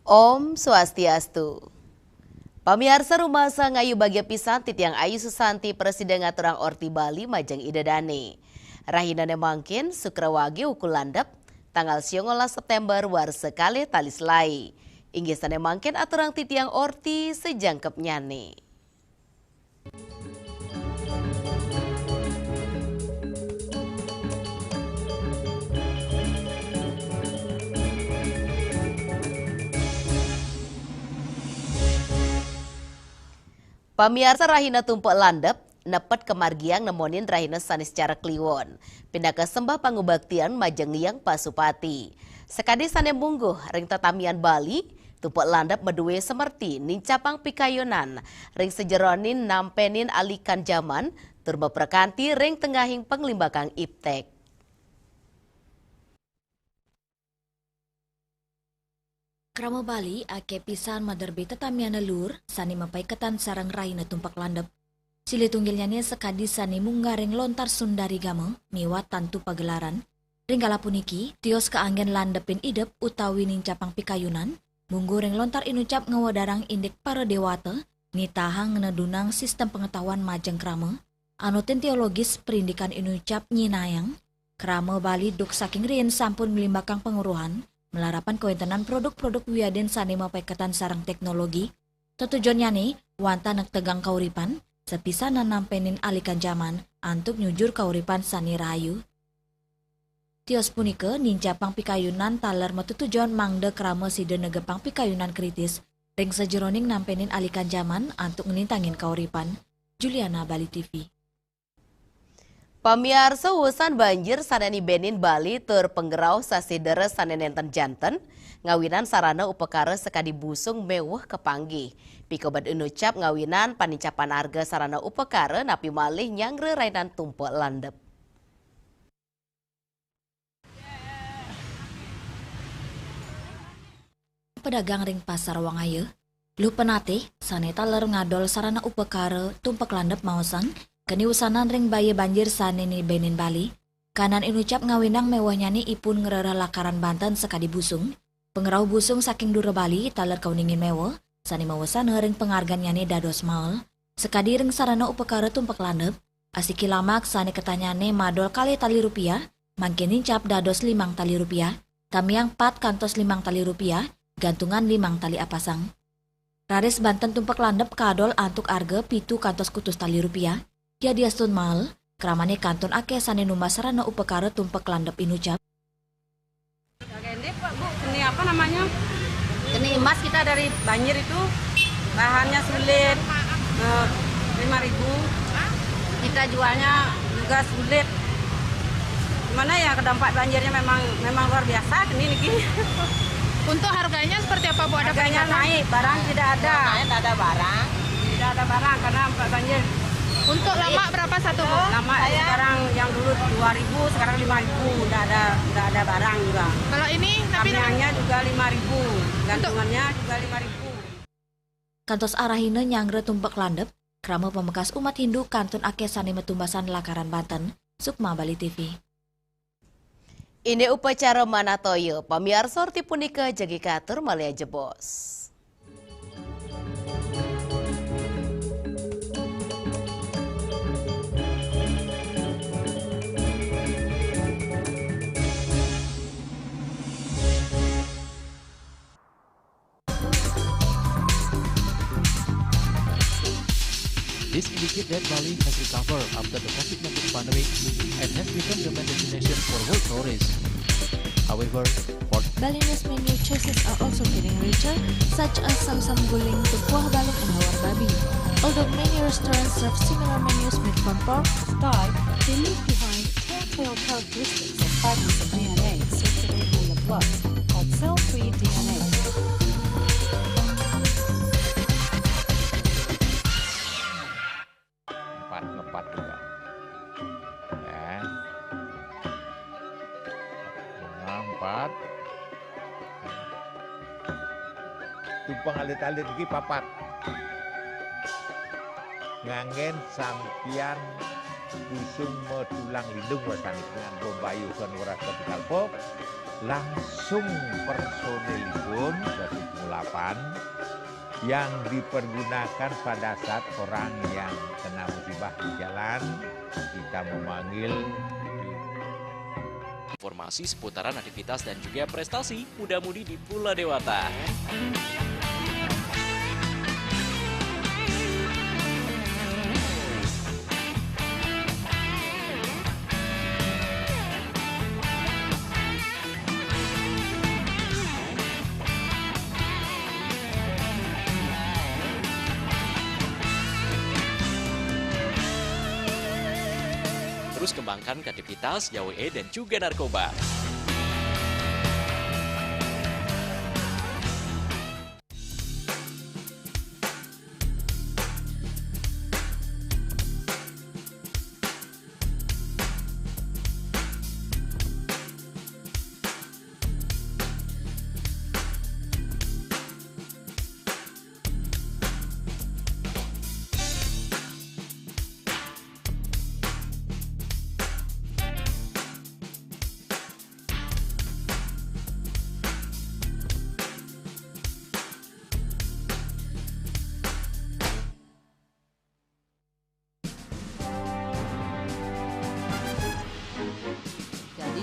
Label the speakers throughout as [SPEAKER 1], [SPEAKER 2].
[SPEAKER 1] Om Swastiastu. Pamiarsa rumah sangayu bagia pisan titiang ayu Susanti Presiden ngaturang Orti Bali majeng idedane. Rahinane mangkin Sukrawagi ukul landep tanggal 19 September war sekali talis lai. Inggisane mangkin aturang titiang Orti sejangkep nyane. Pamiarsa rahina tumpuk landep, nepet kemargiang nemonin rahina sanis cara kliwon. Pindah ke sembah pangubaktian majeng liang Pasupati. Sekadi sane mungguh ring tatamian Bali, tumpuk landep medue semerti nincapang pikayunan. Ring sejeronin nampenin alikan zaman, turba perkanti ring tengahing penglimbakang iptek.
[SPEAKER 2] Krama Bali ake pisan maderbe tatamiana lur sani mapaiketan sarang raina tumpak landep. Sili tunggilnya sekadi sani munggaring lontar sundari gama miwat tantu pagelaran. Ringgala puniki tios keanggen landepin idep utawi nincapang pikayunan. Mungguring lontar inucap ngawadarang indik para dewata nitahang ngedunang sistem pengetahuan majeng krama. Anutin teologis perindikan inucap nyinayang. Krama Bali duk saking rien sampun melimbakang penguruhan. Melarapan kewintenan produk-produk wiaden sani mapaiketan sarang teknologi. Tujuannya nih, wanta nek tegang kauripan, sepisan nampenin alikan zaman, antuk nyujur kauripan sani rayu. Tios punike nincapang pikayunan taler metutujon mangde krama side negepang pikayunan kritis, ring sejeroning nampenin alikan zaman, antuk ngenintangin kauripan. Juliana, Bali TV.
[SPEAKER 1] Pamiarsa wusan banjir saneni Benin Bali terpenggerau sasidere sanenenten janten ngawinan sarana upekara sekadi busung mewah kepanggih. Pikobat inucap ngawinan panincapan harga sarana upekara napi malih nyangre rainan tumpuk landep.
[SPEAKER 2] Pedagang ring pasar Wangaya, lu penate saneta ler ngadol sarana upekara tumpak landep maosang keni usanan ring baye banjir saneni Benin Bali, kanan inucap ngawinang mewahnya ni ipun ngerera lakaran Banten sekadi busung, pengerau busung saking dura Bali taler kauningin mewah, sani mawasan ring penghargaan ni dados maul, sekadi ring sarana upekara tumpak landep, asiki lamak sani ketanyane madol kali tali rupiah, mangkin incap dados 5 tali rupiah, tamiang 4 kantos 5 tali rupiah, gantungan 5 tali apasang. Raris Banten tumpak landep kadol antuk arga 7 kantos kutus tali rupiah, ya diastun mal, keramane kanton ake sane numba sarana upekara tumpak landep inucap.
[SPEAKER 3] Oke, ini Pak Bu, ini apa namanya? Ini emas kita dari banjir itu bahannya sulit 5.000. Kita jualnya juga sulit. Gimana ya kedampak banjirnya memang luar biasa ini nih.
[SPEAKER 4] Untuk harganya seperti apa Bu? Ada
[SPEAKER 3] Harganya naik, barang tidak ada. Tidak ada barang. Tidak ada barang karena banjir.
[SPEAKER 4] Untuk lama berapa satu Bu?
[SPEAKER 3] Lama sekarang yang dulu 2.000, sekarang 5.000. Udah ada barang juga.
[SPEAKER 4] Kalau ini tapi
[SPEAKER 3] Kamiangnya juga 5.000, gantungannya juga 5.000.
[SPEAKER 2] Kantos arahine nyangre tumpak landep, krama pembekas umat Hindu kanton ake sane metumbasan lakaran Banten, Sukma, Bali TV.
[SPEAKER 1] Ini upacara manatoyo, pamiarsa orti punika jagi katur malia jebos.
[SPEAKER 5] This indicates that Bali has recovered after the COVID-19 pandemic and has become the main destination for world tourists. However,
[SPEAKER 6] Balinese menu choices are also getting richer, such as samsam guling to kuah balok and hawar babi. Although many restaurants serve similar menus made from pork,
[SPEAKER 7] Thai, they leave behind telltale characteristics of fragments of DNA circulating in the blood, called cell-free DNA.
[SPEAKER 8] Ngepat juga ya. 4 tumpang alit-alit lagi 4 nganggen sampian busung tulang lindung wasani dengan Bombayu Sonora Capital Pop langsung personelipun 108 yang dipergunakan pada saat orang yang kena musibah di jalan kita memanggil.
[SPEAKER 9] Informasi seputaran aktivitas dan juga prestasi muda-mudi di Pulau Dewata. Terus kembangkan kreativitas, YWE dan juga narkoba.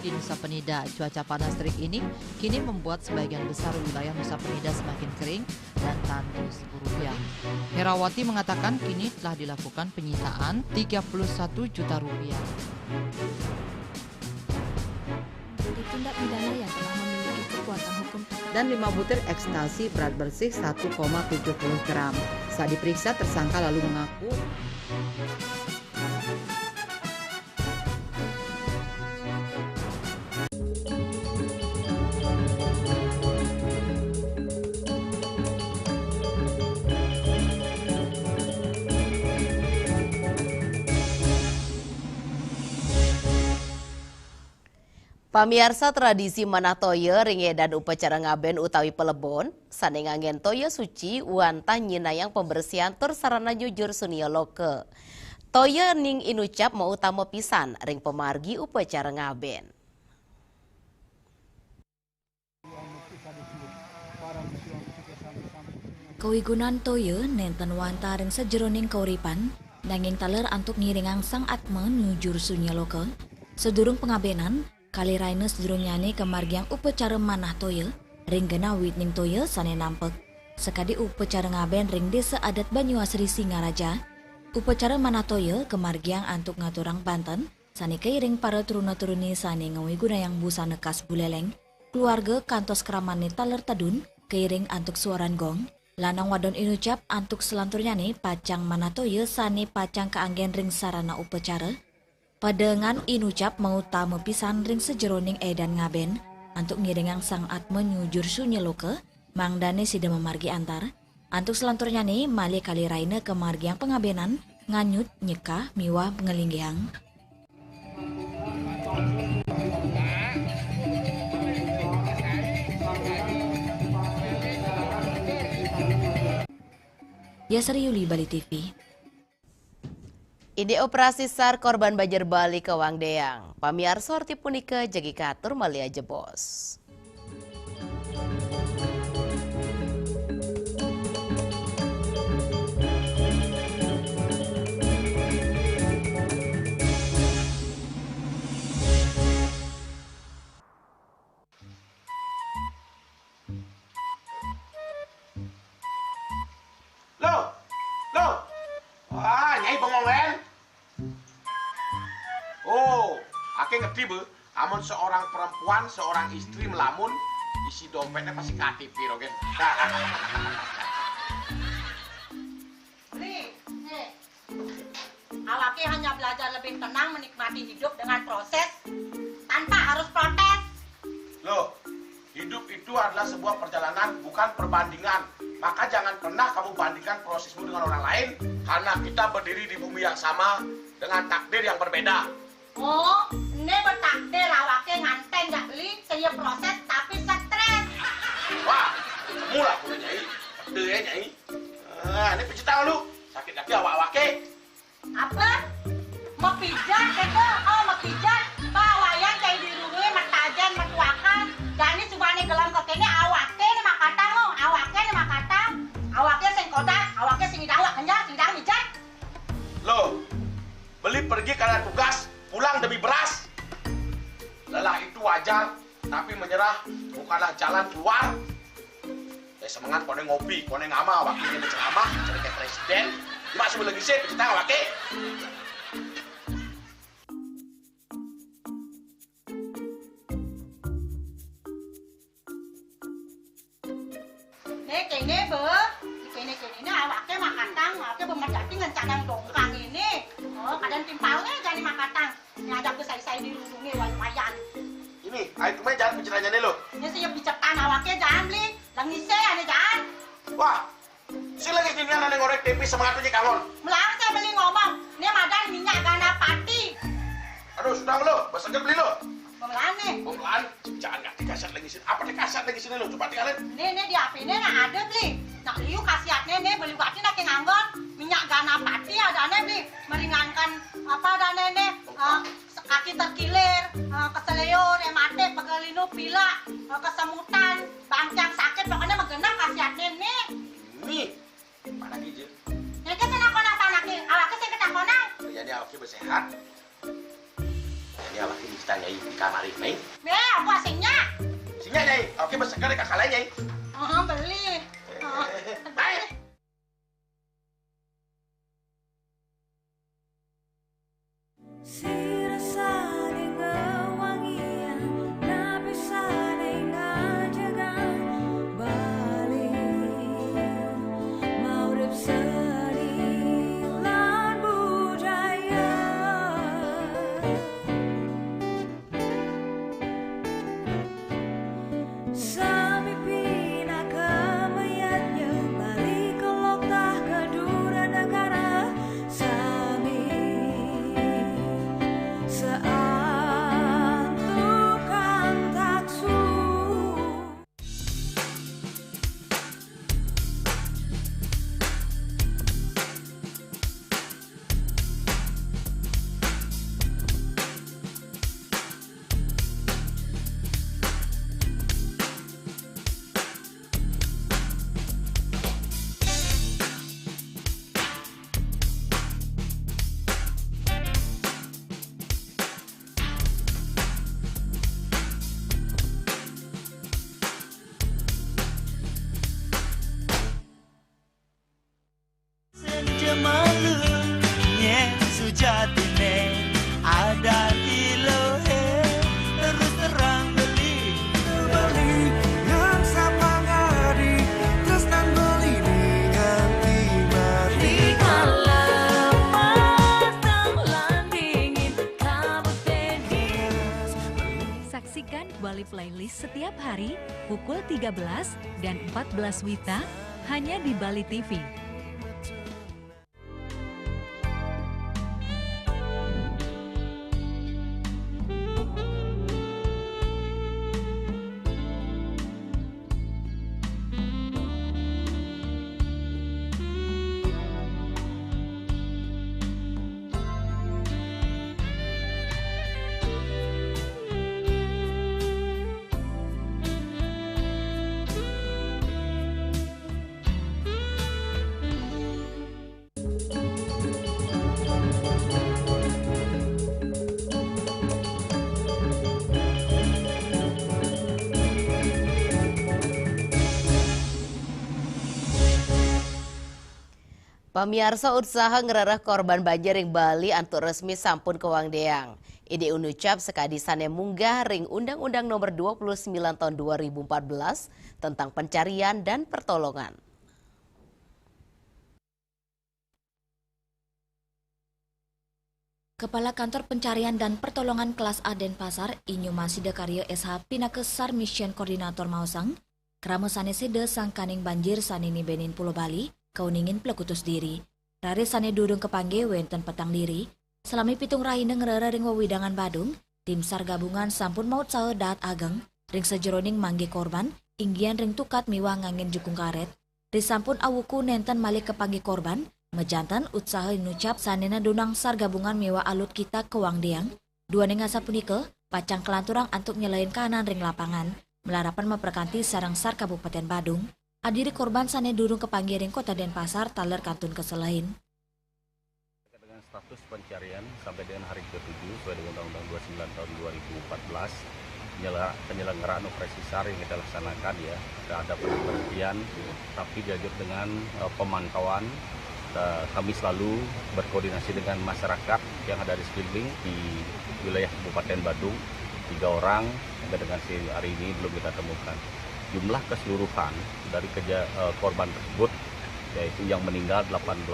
[SPEAKER 10] Di Nusa Penida, cuaca panas terik ini kini membuat sebagian besar wilayah Nusa Penida semakin kering dan tandus rupiah. Herawati mengatakan kini telah dilakukan penyitaan 31 juta rupiah.
[SPEAKER 2] Tindak pidana yang telah memiliki kekuatan hukum
[SPEAKER 11] dan 5 butir ekstasi berat bersih 1,70 gram. Saat diperiksa, tersangka lalu mengaku
[SPEAKER 1] Pamiarsa tradisi manah toya ringe dan upacara ngaben utawi pelebon, sanengangen toya suci wantah nyinayang pembersihan tur sarana jujur sunia loke. Toya ning inucap mau utama pisan ring pemargi upacara ngaben.
[SPEAKER 2] Kawigunan toya nenten wanta ring sejeroning kauripan, nanging taler antuk ngiringang sang atma nujur sunia loke. Sedurung pengabenan, kali raina sedurung nyane kemargiang upacara manah toya, ring gena witning toya sane nampek. Sekadi upacara ngaben ring desa adat Banyuasri Singaraja. Upacara manah toya kemargiang antuk ngaturang Banten, sane keiring para turuna-turuni sane ngawi gunayang busana khas buleleng. Keluarga kantos keramane taler tadun, keiring antuk suaran gong. Lanang wadon inucap antuk selanturnyane pacang manah toya sane pacang kaanggen ring sarana upacara. Padengan inucap mau tamu pisan ring sejeroning edan ngaben, antuk ngiringang sang atma nyujur sunya loke, mangdane sida memargi antar. Antuk selanturnya nih mali kali raina kemargiang pengabenan, nganyut nyekah miwah ngelinggiang. Yasri Yuli, Bali TV.
[SPEAKER 1] Ide operasi SAR korban banjir Bali ke Wangdeang. Pamiarsa arti punika jagi katur malia jebos.
[SPEAKER 12] Nyai pengongen. Oh, ake ngerti be, amun seorang perempuan, seorang istri melamun, isi dompetnya pasti KTP rogen.
[SPEAKER 13] Awake hanya belajar lebih tenang menikmati hidup dengan proses tanpa harus protes.
[SPEAKER 12] Loh, hidup itu adalah sebuah perjalanan, bukan perbandingan. Maka jangan pernah kamu bandingkan prosesmu dengan orang lain, karena kita berdiri di bumi yang sama dengan takdir yang berbeda.
[SPEAKER 13] Oh, ini bertakdir awake nganteng gak beli, saya proses tapi stres.
[SPEAKER 12] Wah, mulai punya Nyai, pede ya Nyai. Ini pijit tangan lu, sakit lagi awak-awake.
[SPEAKER 13] Apa? Mau pijit?
[SPEAKER 12] keras. Lelah itu wajar, tapi menyerah bukanlah jalan keluar. Semangat kone ngopi, kone ngama, wakil ini ceramah, jadi kayak presiden. Cuma sebelum lagi sih, kita nggak wakil.
[SPEAKER 13] Kene awake makatang, awake bemedati ngan cadang dongkang ini. Oh, kadang timpalnya jadi makatang. Ngadap ke saya dilindungi lumayan.
[SPEAKER 12] Ini, ayo kemana jangan bicaranya nih lo.
[SPEAKER 13] Ini siap bicetan awake jangan beli. Lang nise ane jangan.
[SPEAKER 12] Wah, si lagi gini ane ngorek tempe semangat aja kangon.
[SPEAKER 13] Melang saya beli ngomong, ini madan minyak gana pati.
[SPEAKER 12] Aduh, sudah lo, besoknya beli lo.
[SPEAKER 13] Pemelan nih.
[SPEAKER 12] Pemelan, jangan nggak dikasat lagi sini. Apa dikasat lagi sini lo? Coba tinggalin.
[SPEAKER 13] Ini di HP ini nak ada beli. Nak liu kasihatnya nih beli waktu nak nganggon minyak gana pati ada nih beli meringankan apa ada nih kaki terkilir, keseleyor, emate, pegelinu, pila, kesemutan, bangcang sakit pokoknya menggenap kasihatnya nih.
[SPEAKER 12] Nih, mana gijil?
[SPEAKER 13] Nih kita nak panaki, awaknya saya kita konang.
[SPEAKER 12] Jadi awaknya bersehat. Ini awaknya kita nyai di kamar ini.
[SPEAKER 13] Apa asingnya?
[SPEAKER 12] Asingnya nyai, awaknya bersehat di kakak lain nyai.
[SPEAKER 13] Beli.
[SPEAKER 12] Baik.
[SPEAKER 14] Saksikan Bali Playlist setiap hari pukul 13 dan 14 WITA hanya di Bali TV.
[SPEAKER 1] Pamiarsa usaha ngerarah korban banjir ring Bali antuk resmi sampun kewang deang. Ide unucap sekadisane munggah ring Undang-Undang Nomor 29 Tahun 2014 tentang pencarian dan pertolongan.
[SPEAKER 2] Kepala Kantor Pencarian dan Pertolongan Kelas A Denpasar, Inyo Masida Karyo SH Pinakes Sar Mission Koordinator Mausang, krama sanesede sangkaning banjir sanini Benin Pulau Bali, kauningin pelekutus diri. Rare sane durung kepangge wenten petang diri, selami pitung rahina ngerara ring wawidangan Badung, tim SAR gabungan sampun maut sae daat ageng, ring sejeroning mangge korban, inggian ring tukat miwah ngangin jukung karet, risampun awuku nenten malik kepangge korban, mejantan utsaha nucap sanena dunang SAR gabungan miwah alut kita kewang deang, dua nengasa punike, pacang kelanturang antuk nyelain kanan ring lapangan, melarapan memperkanti sarang SAR Kabupaten Badung, adiri korban sane durung kepanggiring Kota Denpasar taler kantun keselain.
[SPEAKER 15] Dengan status pencarian sampai dengan hari ke-7 sesuai dengan Undang-Undang 29 tahun 2014. Penyelenggaraan operasi SAR yang kita laksanakan ya, ada penghentian, tapi dilanjut dengan pemantauan. Kami selalu berkoordinasi dengan masyarakat yang ada di sekeliling di wilayah Kabupaten Badung. 3 orang sampai dengan hari ini belum kita temukan. Jumlah keseluruhan dari korban tersebut yaitu yang meninggal 18,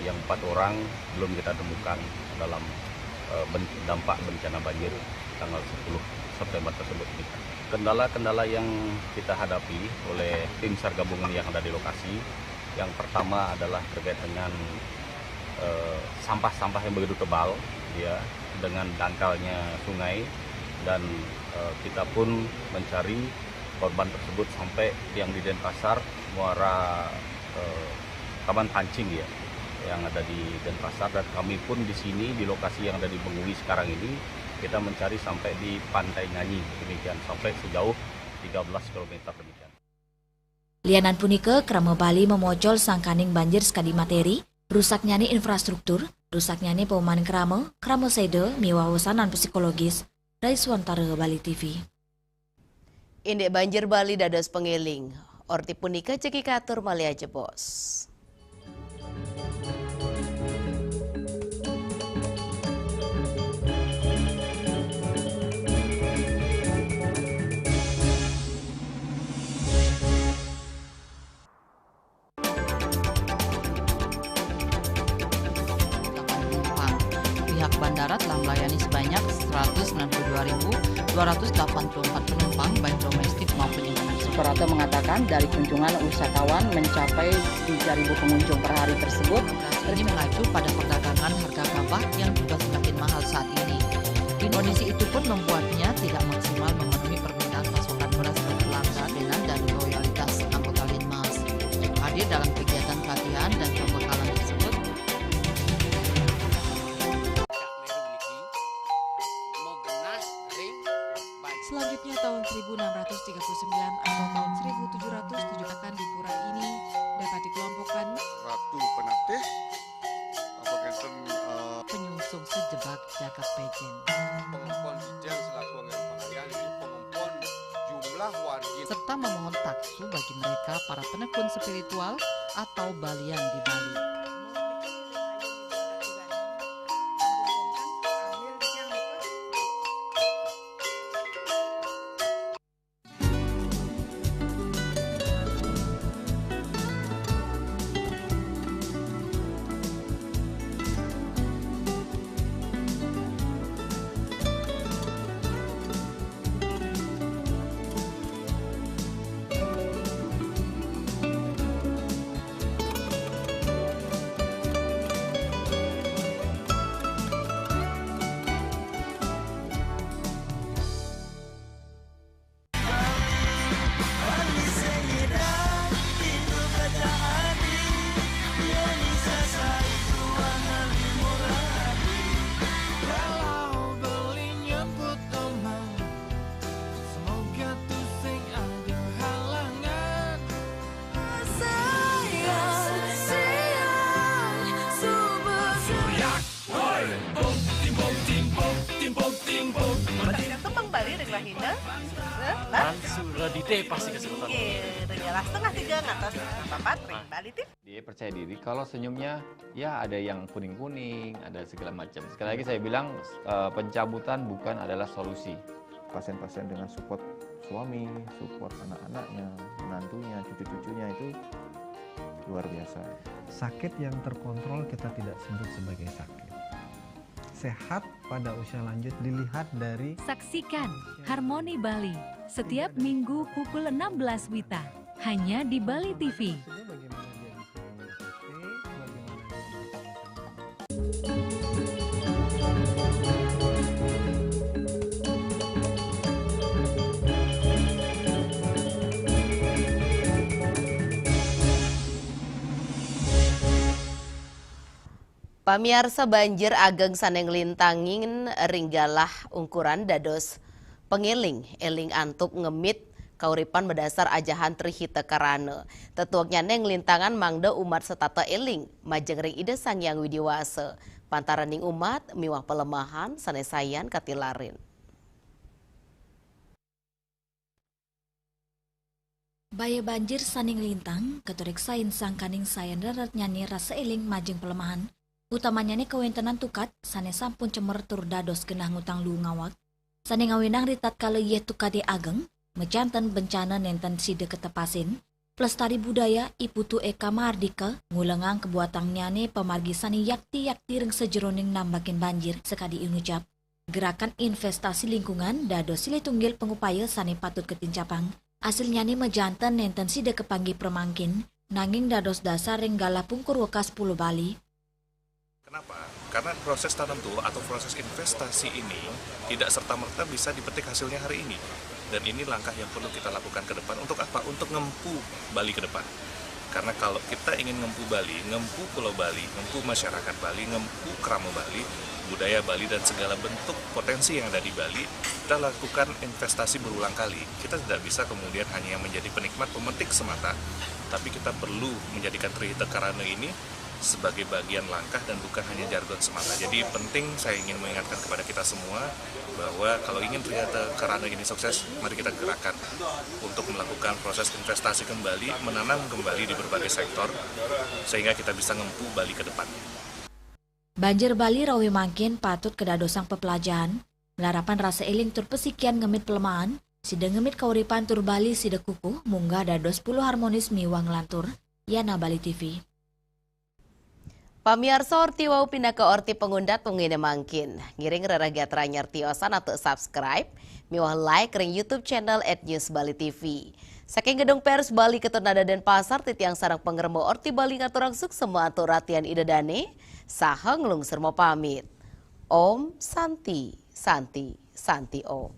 [SPEAKER 15] yang 4 orang belum kita temukan dalam dampak bencana banjir tanggal 10 September tersebut. Kendala-kendala yang kita hadapi oleh tim SAR gabungan yang ada di lokasi, yang pertama adalah terkait dengan sampah-sampah yang begitu tebal, ya, dengan dangkalnya sungai, dan kita pun mencari korban tersebut sampai yang di Denpasar, muara Taman Pancing ya, yang ada di Denpasar, dan kami pun di sini di lokasi yang ada di Bengui sekarang ini kita mencari sampai di Pantai Nganyi, demikian sampai sejauh 13 km demikian.
[SPEAKER 2] Lianan punika Krama Bali memojol sangkaning banjir skadi materi, rusaknya nih infrastruktur, rusaknya nih perumahan Krama Sede, miwawasanan psikologis, dari Suantara Bali TV.
[SPEAKER 1] Indek banjir Bali dados pengiling, orti punika ceki katur malia jebos.
[SPEAKER 10] Pihak bandara telah melayani sebanyak 192.284 penumpang baik domestik maupun internasional.
[SPEAKER 11] Suprapto mengatakan dari kunjungan wisatawan mencapai 3.000 pengunjung per hari tersebut.
[SPEAKER 10] Ini mengacu pada perdagangan harga gabah yang juga semakin mahal saat ini. Kondisi itu pun membuatnya tidak maksimal memenuhi permintaan pasokan beras ke Belanda dengan dan loyalitas anggota Linmas. Hadir dalam kegiatan pelatihan dan pembekalan tersebut,
[SPEAKER 16] selanjutnya tahun 1639 atau tahun 1707 akan di pura ini dapat dikelompokkan
[SPEAKER 17] Ratu Penatih,
[SPEAKER 10] penyungsung sejebak Jakab Pejen,
[SPEAKER 17] pengumpul Dijeng selaku anggaran pengalian ini pengumpul jumlah warga
[SPEAKER 10] serta memohon taksu bagi mereka para penekun spiritual atau balian di Bali.
[SPEAKER 9] Dite pasti kesempatan.
[SPEAKER 18] Dengarlah setengah 3 ngatos papat Bali TV.
[SPEAKER 19] Dia percaya diri kalau senyumnya ya ada yang kuning-kuning, ada segala macam. Sekali lagi saya bilang pencabutan bukan adalah solusi.
[SPEAKER 20] Pasien-pasien dengan support suami, support anak-anaknya, menantunya, cucu-cucunya itu luar biasa.
[SPEAKER 21] Sakit yang terkontrol kita tidak sebut sebagai sakit. Sehat pada usia lanjut dilihat dari...
[SPEAKER 14] Saksikan Harmoni Bali setiap minggu pukul 16 WITA hanya di Bali TV.
[SPEAKER 1] Pamiarsa banjir ageng saneng lintangin ringgalah ungkuran dados pengiling eling antuk ngemit kauripan berdasar ajahan trihita karana. Tetuaknya neng lintangan mangda umat setata eling majeng ring ide sangyang widiwasa. Pantaraning umat miwah pelemahan sanesayan katilarin.
[SPEAKER 2] Baya banjir saning lintang, keturek sain sangkaning sayan darat nyanyi rasa eling majeng pelemahan. Utamanya nih kewentenan tukat, sane sampun cemer tur dados genah ngutang lu ngawak. Sane ngawinang ritat kalau ye tukade ageng, mejanten bencana nenten side ketepasin. Pelestari budaya Iputu Eka Mardika ngulengang kebuatan nyane pemargi sani yakti-yakti reng sejeroning nambakin banjir sekadi inucap. Gerakan investasi lingkungan dados silih tunggil pengupaya sani patut ketincapang. Hasilnya nih mejanten nenten side kepanggi permangkin, nanging dados dasar reng galapung kurwakas Pulau Bali.
[SPEAKER 4] Kenapa? Karena proses tanam tua atau proses investasi ini tidak serta-merta bisa dipetik hasilnya hari ini. Dan ini langkah yang perlu kita lakukan ke depan. Untuk apa? Untuk ngempu Bali ke depan. Karena kalau kita ingin ngempu Bali, ngempu Pulau Bali, ngempu masyarakat Bali, ngempu kerama Bali, budaya Bali dan segala bentuk potensi yang ada di Bali, kita lakukan investasi berulang kali. Kita tidak bisa kemudian hanya menjadi penikmat pemetik semata, tapi kita perlu menjadikan Trihita Karana ini sebagai bagian langkah dan bukan hanya jargon semata. Jadi penting saya ingin mengingatkan kepada kita semua bahwa kalau ingin Trihita Karana ini sukses, mari kita gerakkan untuk melakukan proses investasi kembali, menanam kembali di berbagai sektor sehingga kita bisa ngempu Bali ke depan.
[SPEAKER 2] Banjir Bali rawi mangkin patut kedadosang pepelajaran, melarapan rasa eling tur pesikian ngemit pelemahan, sida ngemit kauripan tur Bali sida kukuh munggah dados 10 harmonis miwang lantur, Yana Bali TV.
[SPEAKER 1] Pamiarsa orti wau pindah ke orti pengundat pengine mangkin. Ngiring reragat ranyar tiosan atau subscribe, miwah like ring YouTube channel @News Bali TV. Saking gedung pers Bali Ketonada dan Pasar titiang sarang pengermo orti Bali ngaturang suk semua atur ratian idedane, saha ngelungsur mau pamit. Om Santi, Santi, Santi Om.